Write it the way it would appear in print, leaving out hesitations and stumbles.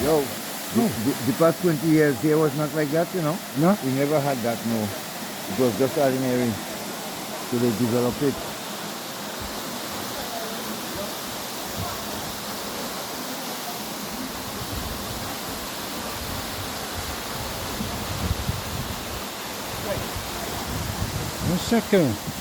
Yo, No. the past 20 years here was not like that, you know. No? We never had that, no. It was just ordinary. So they developed it. One second.